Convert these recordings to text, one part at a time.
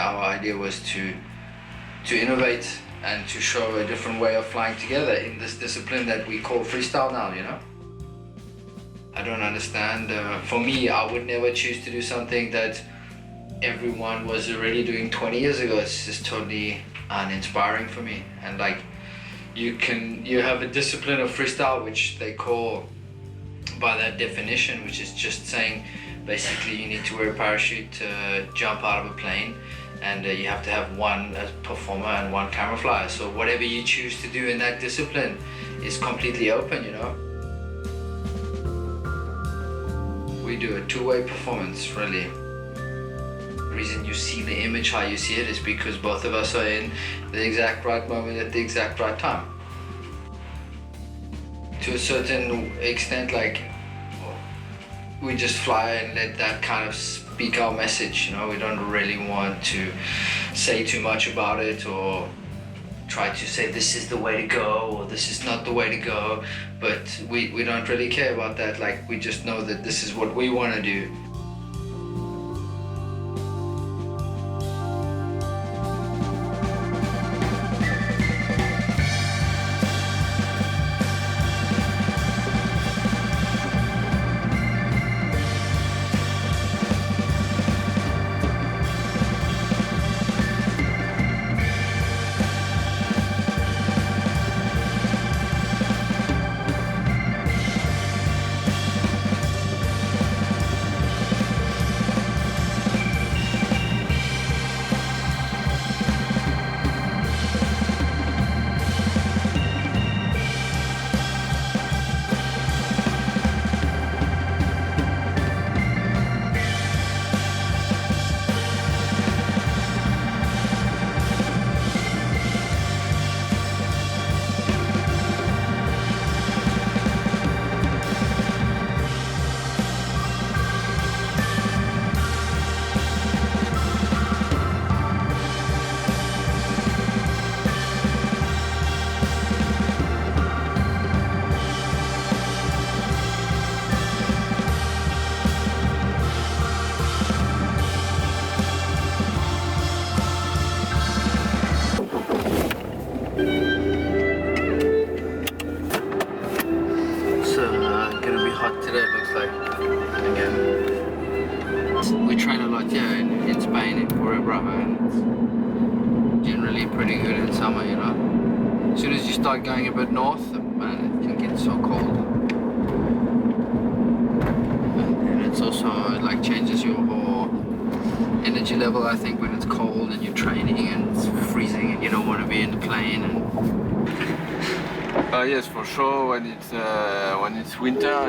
our idea was to innovate and to show a different way of flying together in this discipline that we call freestyle now, you know? I don't understand. For me, I would never choose to do something that everyone was already doing 20 years ago. It's just totally uninspiring for me. And like, you have a discipline of freestyle, which they call, by that definition, which is just saying basically you need to wear a parachute to jump out of a plane, and you have to have one performer and one camera flyer. So whatever you choose to do in that discipline is completely open, you know? We do a two-way performance, really. The reason you see the image how you see it is because both of us are in the exact right moment at the exact right time. To a certain extent, like, we just fly and let that kind of speak our message, you know? We don't really want to say too much about it or try to say this is the way to go or this is not the way to go, but we don't really care about that. Like, we just know that this is what we want to do. We train a lot, yeah, in Spain, in Bravo, and it's generally pretty good in summer, you know. As soon as you start going a bit north, man, it can get so cold. And it's also, it like changes your whole energy level, I think, when it's cold and you're training and it's freezing and you don't want to be in the plane. And yes, for sure. When it's winter,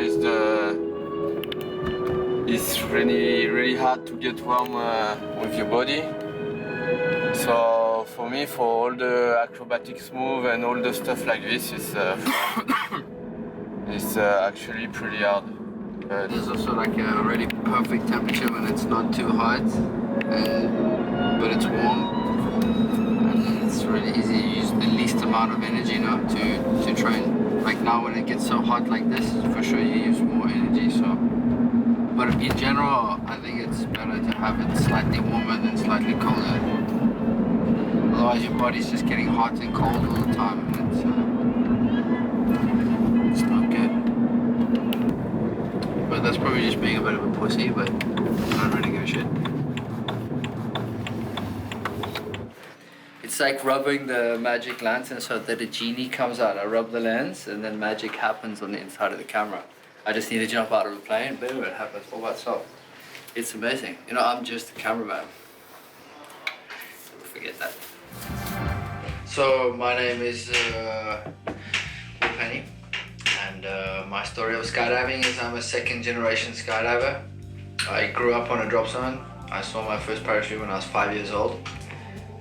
it's really hard to get warm with your body. So for me, for all the acrobatics move and all the stuff like this, it's actually pretty hard. There's also like a really perfect temperature when it's not too hot, but it's warm. And it's really easy to use the least amount of energy, you know, to train. Like now when it gets so hot like this, for sure you use more energy. So, but in general, I think it's better to have it slightly warmer than slightly colder. Otherwise, your body's just getting hot and cold all the time, and it's not good. But that's probably just being a bit of a pussy, but I don't really give a shit. It's like rubbing the magic lantern so that a genie comes out. I rub the lens and then magic happens on the inside of the camera. I just need to jump out of the plane, boom, it happens all by itself. It's amazing. You know, I'm just a cameraman. Forget that. So my name is Penny, and my story of skydiving is I'm a second generation skydiver. I grew up on a drop zone. I saw my first parachute when I was 5 years old,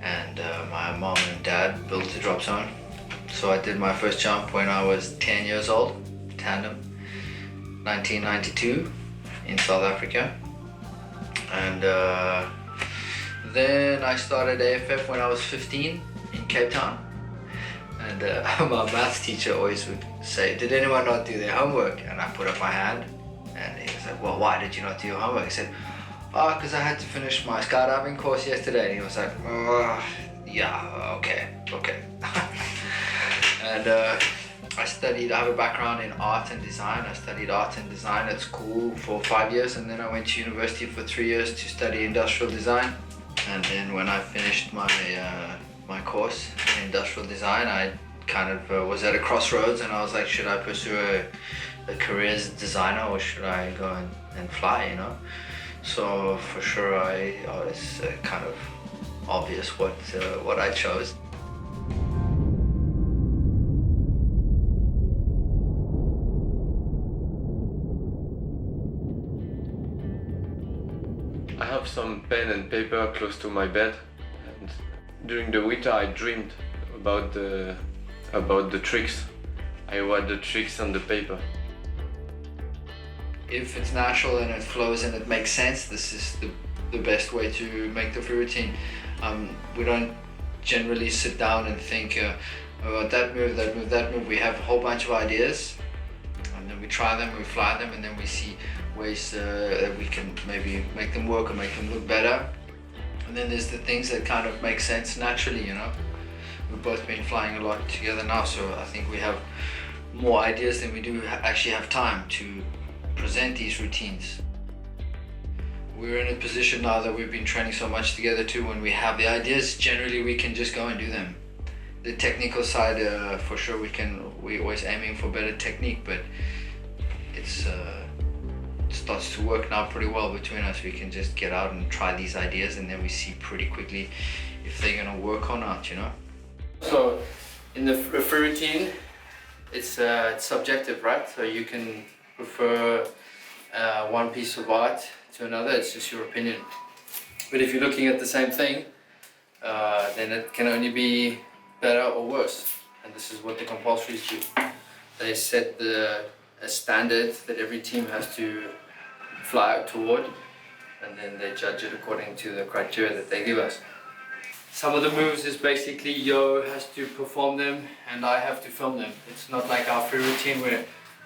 and my mom and dad built a drop zone. So I did my first jump when I was 10 years old, tandem, 1992 in South Africa. And then I started AFF when I was 15 in Cape Town. And my maths teacher always would say, did anyone not do their homework? And I put up my hand and he was like, well, why did you not do your homework? I said, Because I had to finish my skydiving course yesterday, and he was like, yeah, okay. And I have a background in art and design. I studied art and design at school for 5 years, and then I went to university for 3 years to study industrial design. And then when I finished my course in industrial design, I kind of was at a crossroads, and I was like, should I pursue a career as a designer, or should I go and fly, you know? So for sure, it's kind of obvious what I chose. I have some pen and paper close to my bed, and during the winter I dreamed about the tricks. I wrote the tricks on the paper. If it's natural and it flows and it makes sense, this is the best way to make the free routine. We don't generally sit down and think about that move. We have a whole bunch of ideas, and then we try them, we fly them, and then we see ways that we can maybe make them work or make them look better. And then there's the things that kind of make sense naturally, you know. We've both been flying a lot together now, so I think we have more ideas than we do actually have time to present these routines. We're in a position now that we've been training so much together too. When we have the ideas, generally we can just go and do them. The technical side, for sure, we're always aiming for better technique, but it starts to work now pretty well between us. We can just get out and try these ideas, and then we see pretty quickly if they're gonna work or not, you know? So in the free routine, it's subjective, right? So you can prefer one piece of art to another. It's just your opinion. But if you're looking at the same thing, then it can only be better or worse. And this is what the compulsories do. They set a standard that every team has to fly out toward, and then they judge it according to the criteria that they give us. Some of the moves is basically Yo has to perform them and I have to film them. It's not like our free routine where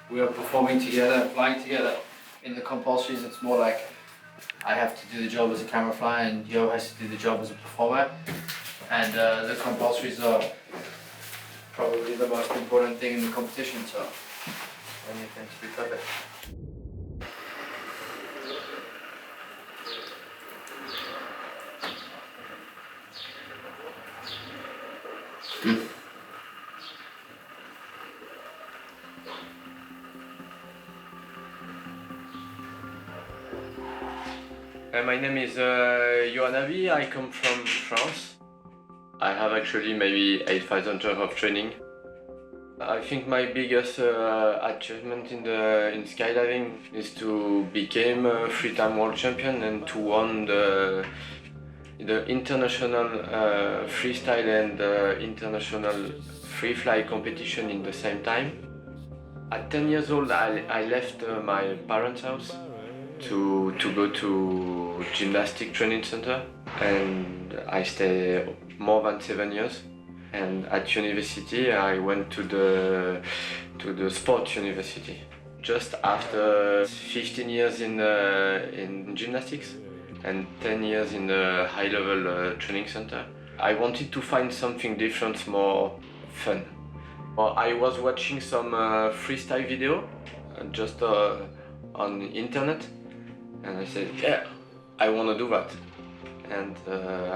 we are performing together, flying together. In the compulsories, it's more like I have to do the job as a camera fly and Yo has to do the job as a performer. And the compulsories are probably the most important thing in the competition, so anything to be perfect. My name is Yohannavi. I come from France. I have actually maybe 8,000 hours of training. I think my biggest achievement in skydiving is to become a three-time world champion and to win the international freestyle and international free fly competition in the same time. At 10 years old, I left my parents' house to go to gymnastic training center, and I stayed more than 7 years. And at university, I went to the sports university. Just after 15 years in gymnastics and 10 years in the high-level training center, I wanted to find something different, more fun. I was watching some freestyle video just on the internet, and I said, yeah, I want to do that. And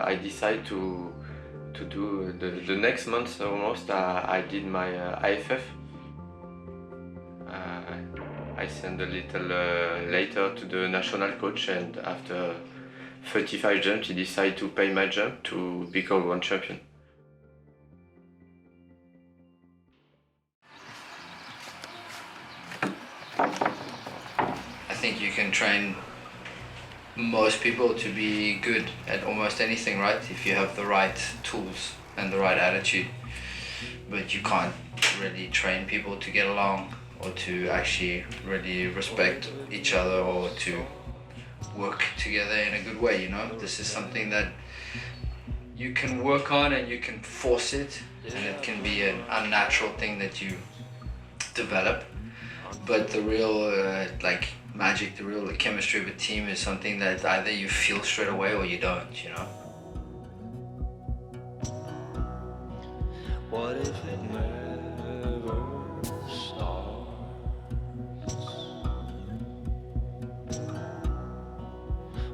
I decided to do the next month almost. I did my IFF. I sent a little later to the national coach, and after 35 jumps, he decided to pay my jump to become world champion. I think you can train most people to be good at almost anything, right? If you have the right tools and the right attitude. But you can't really train people to get along or to actually really respect each other or to work together in a good way, you know? This is something that you can work on and you can force it, and it can be an unnatural thing that you develop. But the real magic, the real chemistry of a team is something that either you feel straight away or you don't, you know? What if it never starts?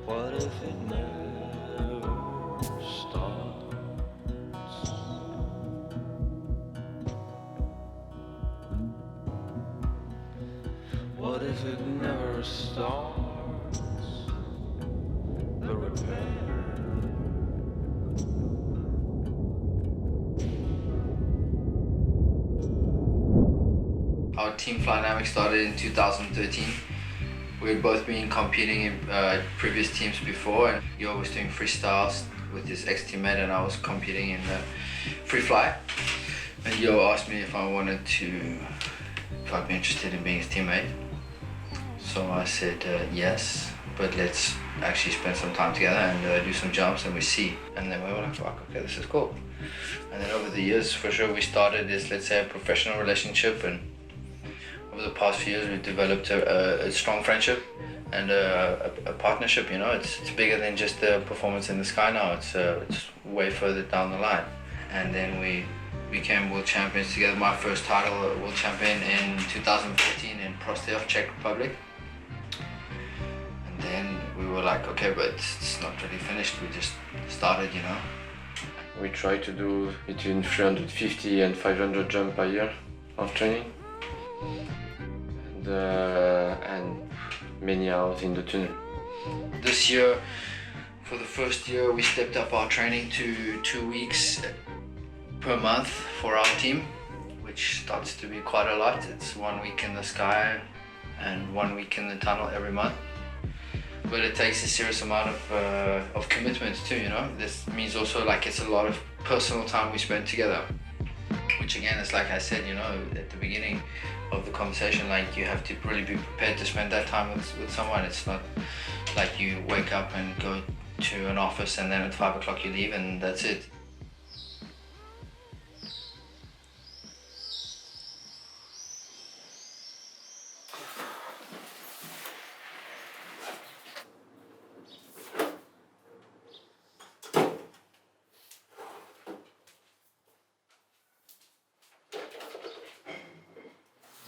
What if it never starts? What if it never starts? The repair. Our team flight dynamic started in 2013. We had both been competing in previous teams before, and Yo was doing freestyles with his ex-teammate and I was competing in free fly. And Yo asked me if I'd be interested in being his teammate. So I said yes, but let's actually spend some time together and do some jumps and we see. And then we were like, fuck, okay, this is cool. And then over the years, for sure, we started this, let's say, a professional relationship, and over the past few years, we've developed a strong friendship and a partnership. You know, it's bigger than just the performance in the sky now. It's way further down the line. And then we became world champions together. My first title, world champion, in 2014 in Prostov, Czech Republic. And then we were like, okay, but it's not really finished. We just started, you know. We try to do between 350 and 500 jump a year of training. And many hours in the tunnel. This year, for the first year, we stepped up our training to 2 weeks per month for our team, which starts to be quite a lot. It's 1 week in the sky and 1 week in the tunnel every month. But it takes a serious amount of commitment too, you know. This means also like it's a lot of personal time we spend together. Which again, is like I said, you know, at the beginning of the conversation, like you have to really be prepared to spend that time with someone. It's not like you wake up and go to an office and then at 5 o'clock you leave and that's it.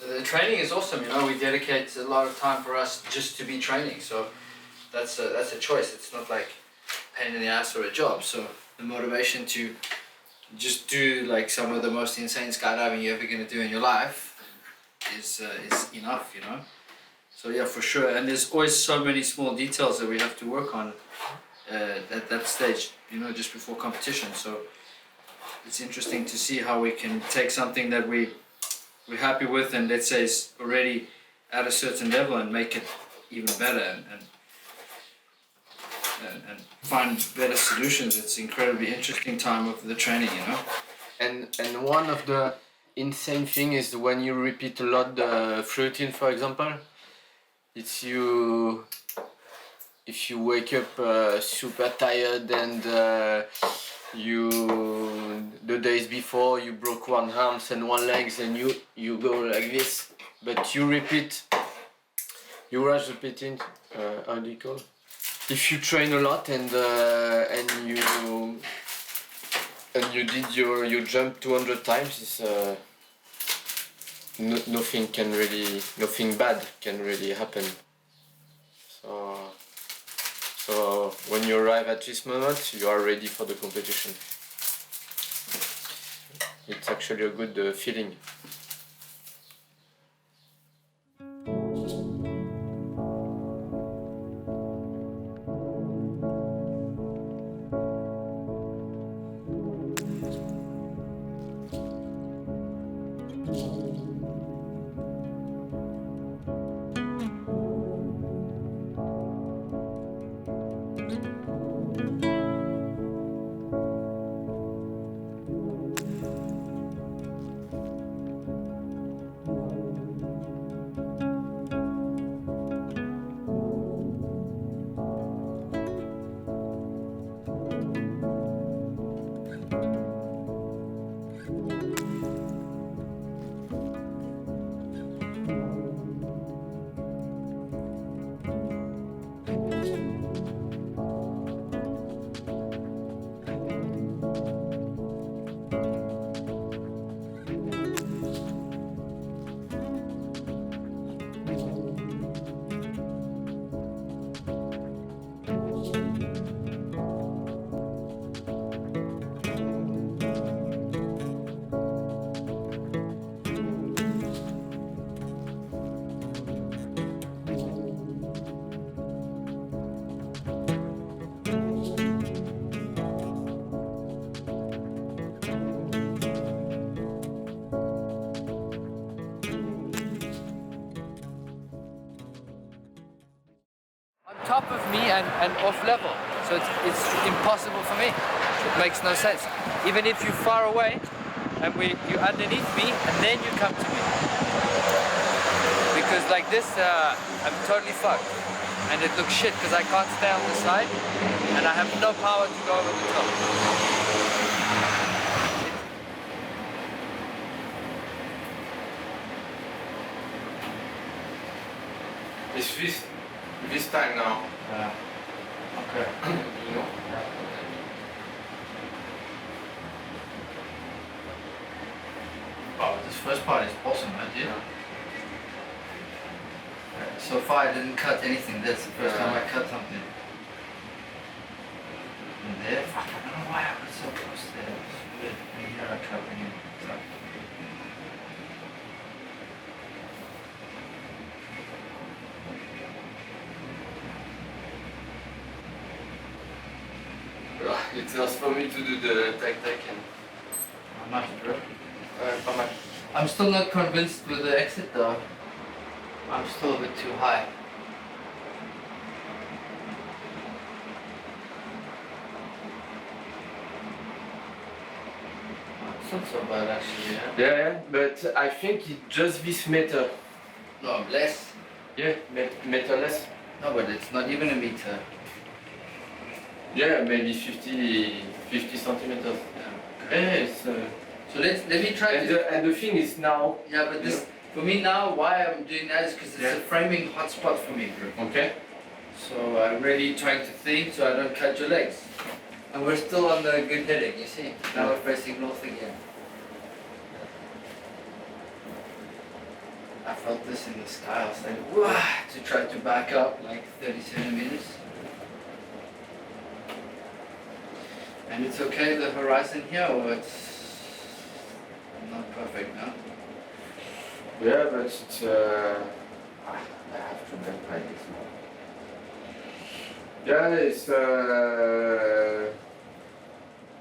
The training is awesome, you know. We dedicate a lot of time for us just to be training, so that's a choice. It's not like pain in the ass or a job. So the motivation to just do like some of the most insane skydiving you're ever gonna do in your life is enough, you know. So yeah, for sure. And there's always so many small details that we have to work on at that stage, you know, just before competition. So it's interesting to see how we can take something that we're happy with and let's say is already at a certain level and make it even better and find better solutions. It's incredibly interesting time of the training, you know. And one of the insane thing is when you repeat a lot the routine, for example. It's if you wake up super tired and the days before you broke one arm and one legs and you go like this, but you rush repeating, how do you call it? If you train a lot and you did your jump 200 times, it's nothing bad can really happen. So when you arrive at this moment, you are ready for the competition. It's actually a good feeling. me and off level. So it's impossible for me. It makes no sense. Even if you're far away and you're underneath me and then you come to me. Because like this, I'm totally fucked. And it looks shit because I can't stay on the side and I have no power to go over the top. It's this time now. Okay. Wow, this first part is awesome, man, dude. So far I didn't cut anything. That's the first time I cut something. And there, fuck, I don't know why I was so close there. It's weird. Maybe I tried again. It's just for me to do the tac-tac and... How much, bro? How much? I'm still not convinced with the exit though. I'm still a bit too high. It's not so bad actually, yeah? Yeah, but I think it's just this meter. No, less. Yeah, meter less. No, but it's not even a meter. Yeah, maybe 50 centimeters. Yeah. Yeah, it's... So let me try and the thing is now... Yeah, but this, for me now, why I'm doing that is because it's Yeah. a framing hotspot for me, bro. Okay. So I'm really trying to think so I don't cut your legs. And we're still on the good heading, you see? Now we're facing north again. I felt this in the sky, I was like, wah, to try to back up like 30 centimeters. And it's okay, the horizon here, or it's not perfect now? Yeah, but it's... I have to make like this more. Yeah, it's...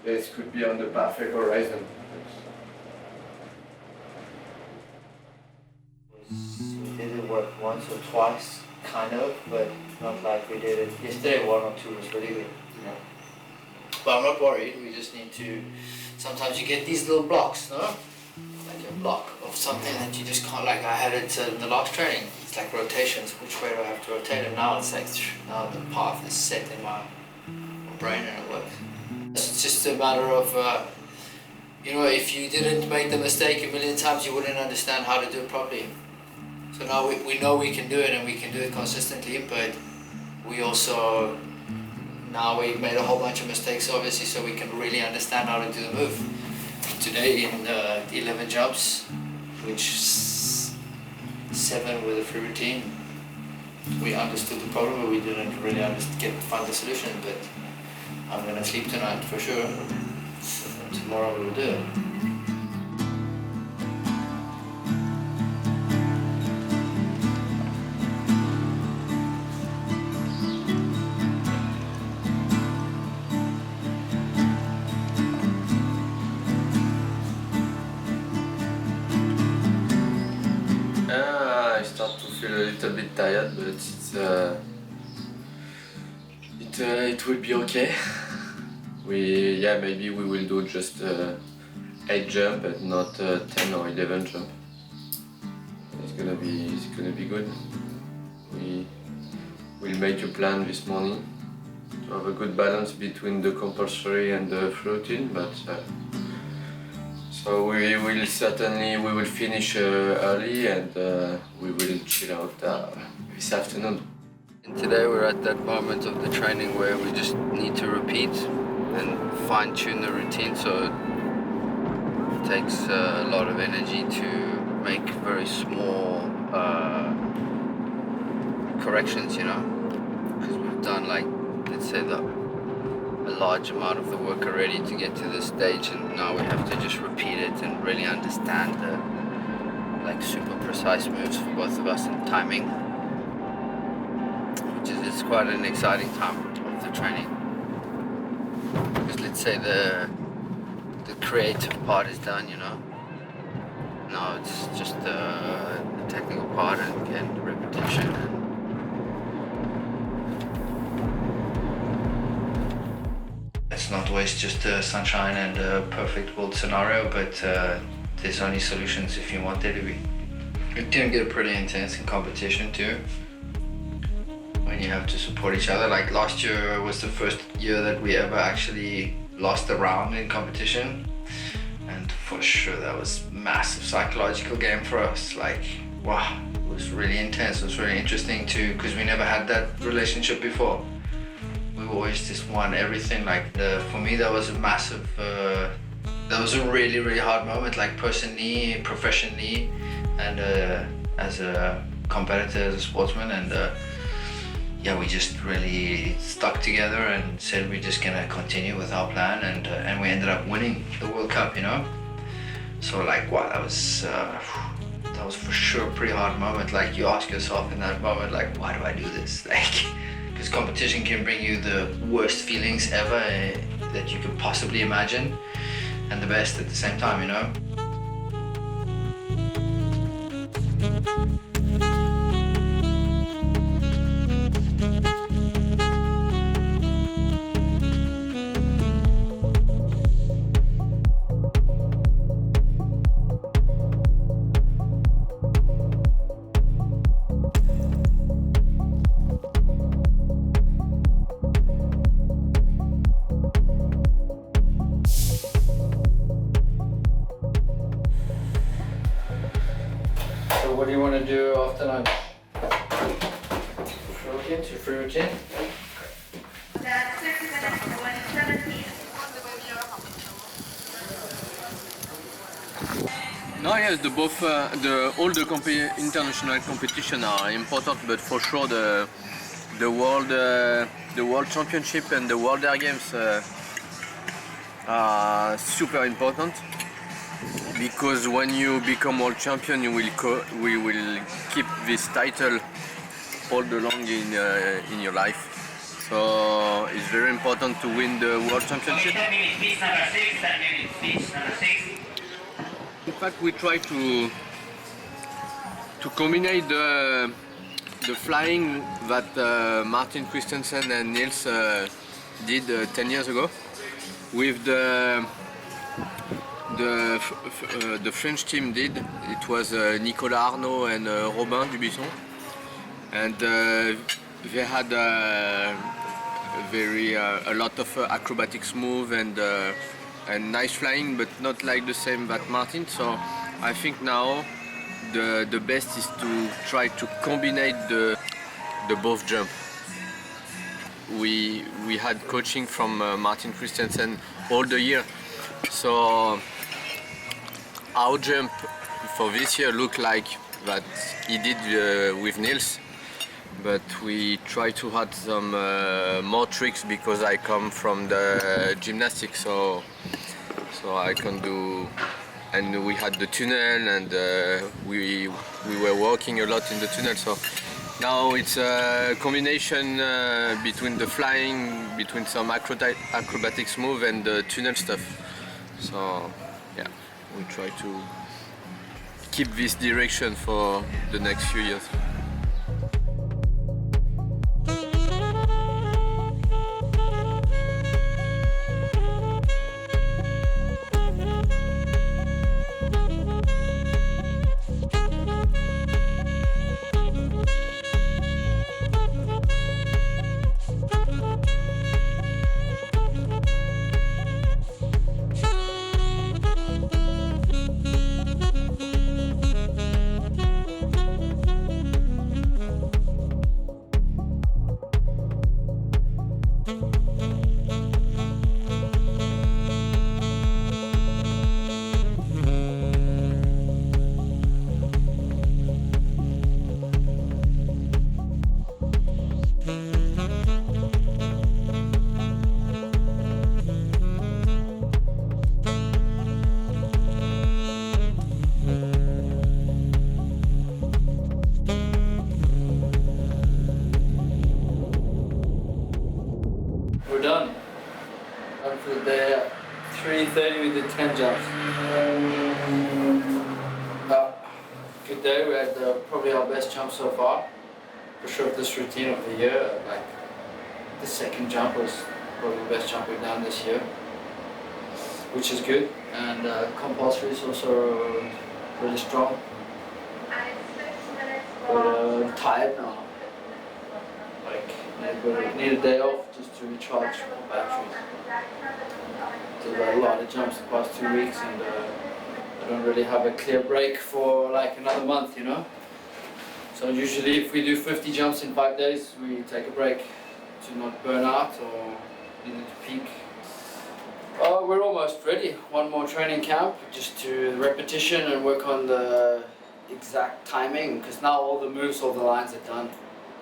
It could be on the perfect horizon. We did it work once or twice, kind of, but not like we did it yesterday. 1 or 2 was really good. Yeah. But I'm not worried. We just need to. Sometimes you get these little blocks, no? Like a block of something that you just can't. Like I had it in the last training. It's like rotations. Which way do I have to rotate? And now it's like now the path is set in my brain and it works. It's just a matter of. You know, if you didn't make the mistake a million times, you wouldn't understand how to do it properly. So now we know we can do it and we can do it consistently, but we also, now we've made a whole bunch of mistakes obviously, so we can really understand how to do the move. Today in 11 jumps, which 7 with a free routine, we understood the problem, but we didn't really find the solution, but I'm gonna sleep tonight for sure. Tomorrow we will do it. I start to feel a little bit tired, but it will be okay. Maybe we will do just 8 jump and not 10 or 11 jump. It's gonna be good. We'll make a plan this morning to have a good balance between the compulsory and the free routine, but so we will finish early and we will chill out this afternoon. And today we're at that moment of the training where we just need to repeat and fine-tune the routine, so it takes a lot of energy to make very small corrections, you know, because we've done, like, let's say a large amount of the work already to get to this stage, and now we have to just repeat it and really understand the like super precise moves for both of us and timing, which is it's quite an exciting time of the training. Because let's say the creative part is done, you know. Now it's just the technical part and repetition. not always just sunshine and a perfect world scenario, but there's only solutions if you want there to be. It can get pretty intense in competition too, when you have to support each other. Like last year was the first year that we ever actually lost a round in competition, and for sure that was massive psychological game for us. Like, wow, it was really intense. It was really interesting too, because we never had that relationship before. We always just won everything. Like for me, that was a massive, that was a really, really hard moment, like personally, professionally, and as a competitor, as a sportsman. And yeah, we just really stuck together and said we're just gonna continue with our plan, and we ended up winning the World Cup, you know? So like, wow, that was for sure a pretty hard moment. Like you ask yourself in that moment, like, why do I do this? Like, because competition can bring you the worst feelings ever that you could possibly imagine, and the best at the same time, you know? So what do you want to do after lunch? Free routine? No, yes, all the international competition are important, but for sure the world championship and the world air games are super important, because when you become world champion, we will keep this title all along in your life. So it's very important to win the world championship. In fact, we try to combine the flying that Martin Christensen and Niels did 10 years ago with the French team did. It was Nicolas Arnaud and Robin Dubuisson, and they had a lot of acrobatics move and nice flying, but not like the same that Martin. So I think now the best is to try to combine the both jump. We had coaching from Martin Christensen all the year, so our jump for this year looked like that he did with Niels, but we try to add some more tricks, because I come from the gymnastics, so I can do. And we had the tunnel, and we were walking a lot in the tunnel. So now it's a combination between the flying, between some acrobatics move and the tunnel stuff. So yeah, we try to keep this direction for the next few years. We're done. Done for the day. 3:30 with the 10 jumps. Good day. We had probably our best jump so far. For sure, this routine of the year. Like the second jump was probably the best jump we've done this year, which is good. And compulsory is also really strong. But I'm tired now. Like, need a day off just to recharge my batteries. Did a lot of jumps the past 2 weeks, and I don't really have a clear break for like another month, you know. So usually if we do 50 jumps in 5 days, we take a break to not burn out or needing to peak. Oh, we're almost ready. One more training camp, just to repetition and work on the exact timing, because now all the moves, all the lines are done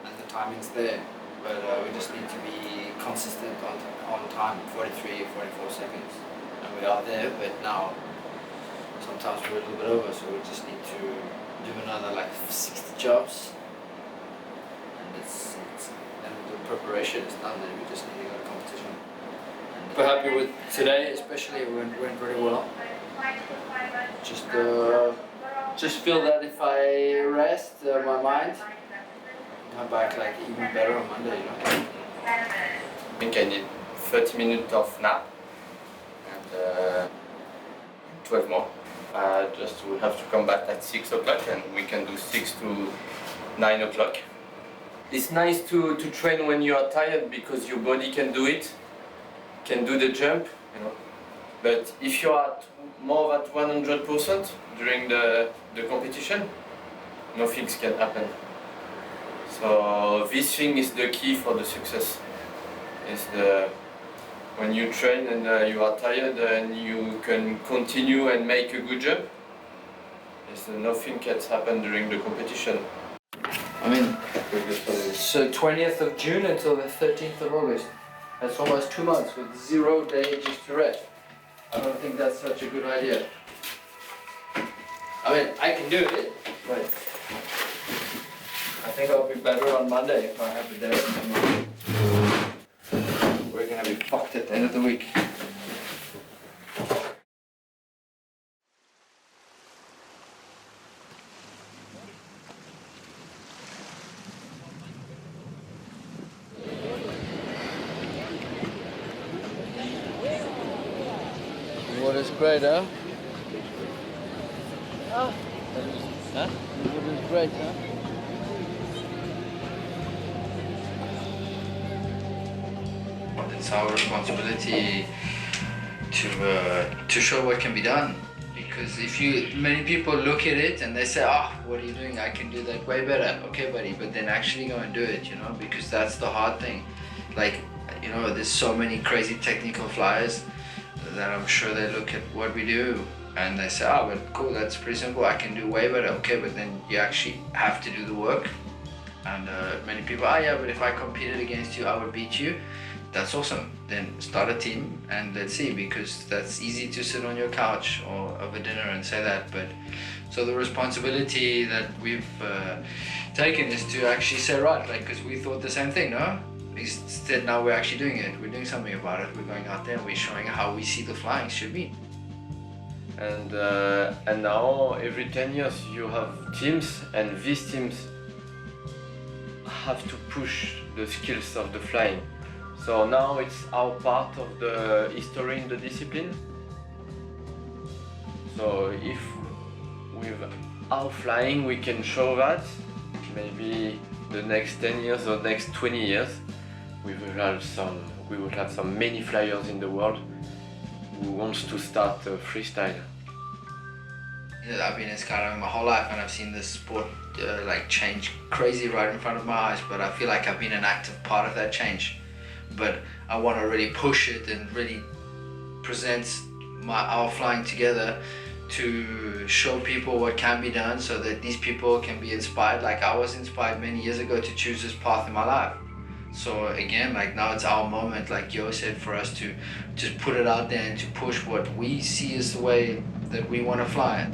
and the timing's there. But we just need to be consistent on time, 43, 44 seconds. And we are there, but now sometimes we're a little bit over, so we just need to do another like 60 jumps. And then the preparation is done, then we just need to go to competition. And we're happy with today, especially it went really well. Just feel that if I rest my mind, come back like even better on Monday, you know. I think I need 30 minutes of nap and 12 more. Just we have to come back at 6 o'clock, and we can do 6 to 9 o'clock. It's nice to train when you are tired, because your body can do it, can do the jump, you know. But if you are more at 100% during the competition, nothing can happen. So this thing is the key for the success. Is when you train and you are tired and you can continue and make a good jump, nothing can happen during the competition. I mean, so 20th of June until the 13th of August. That's almost 2 months with 0 days just to rest. I don't think that's such a good idea. I mean, I can do it, but I think I'll be better on Monday if I have a day off. We're gonna be fucked at the end of the week. Water's great, huh? Huh? Water's great, huh? It's our responsibility to show what can be done. Because many people look at it and they say, oh, what are you doing? I can do that way better. Okay, buddy, but then actually go and do it, you know, because that's the hard thing. Like, you know, there's so many crazy technical flyers that I'm sure they look at what we do and they say, oh, but cool, that's pretty simple. I can do way better. Okay, but then you actually have to do the work. And many people, oh yeah, but if I competed against you, I would beat you. That's awesome. Then start a team and let's see, because that's easy to sit on your couch or over dinner and say that. But so the responsibility that we've taken is to actually say, right, like, because we thought the same thing, no? Instead, now we're actually doing it. We're doing something about it. We're going out there and we're showing how we see the flying should be. And now every 10 years you have teams, and these teams have to push the skills of the flying. So now it's our part of the history in the discipline. So if with our flying we can show that, maybe the next 10 years or next 20 years, we will have some many flyers in the world who wants to start freestyle. Yeah, I've been in skydiving my whole life and I've seen this sport like change crazy right in front of my eyes, but I feel like I've been an active part of that change. But I want to really push it and really present our flying together to show people what can be done, so that these people can be inspired. Like I was inspired many years ago to choose this path in my life. So again, like now it's our moment, like Yo said, for us to just put it out there and to push what we see as the way that we want to fly it.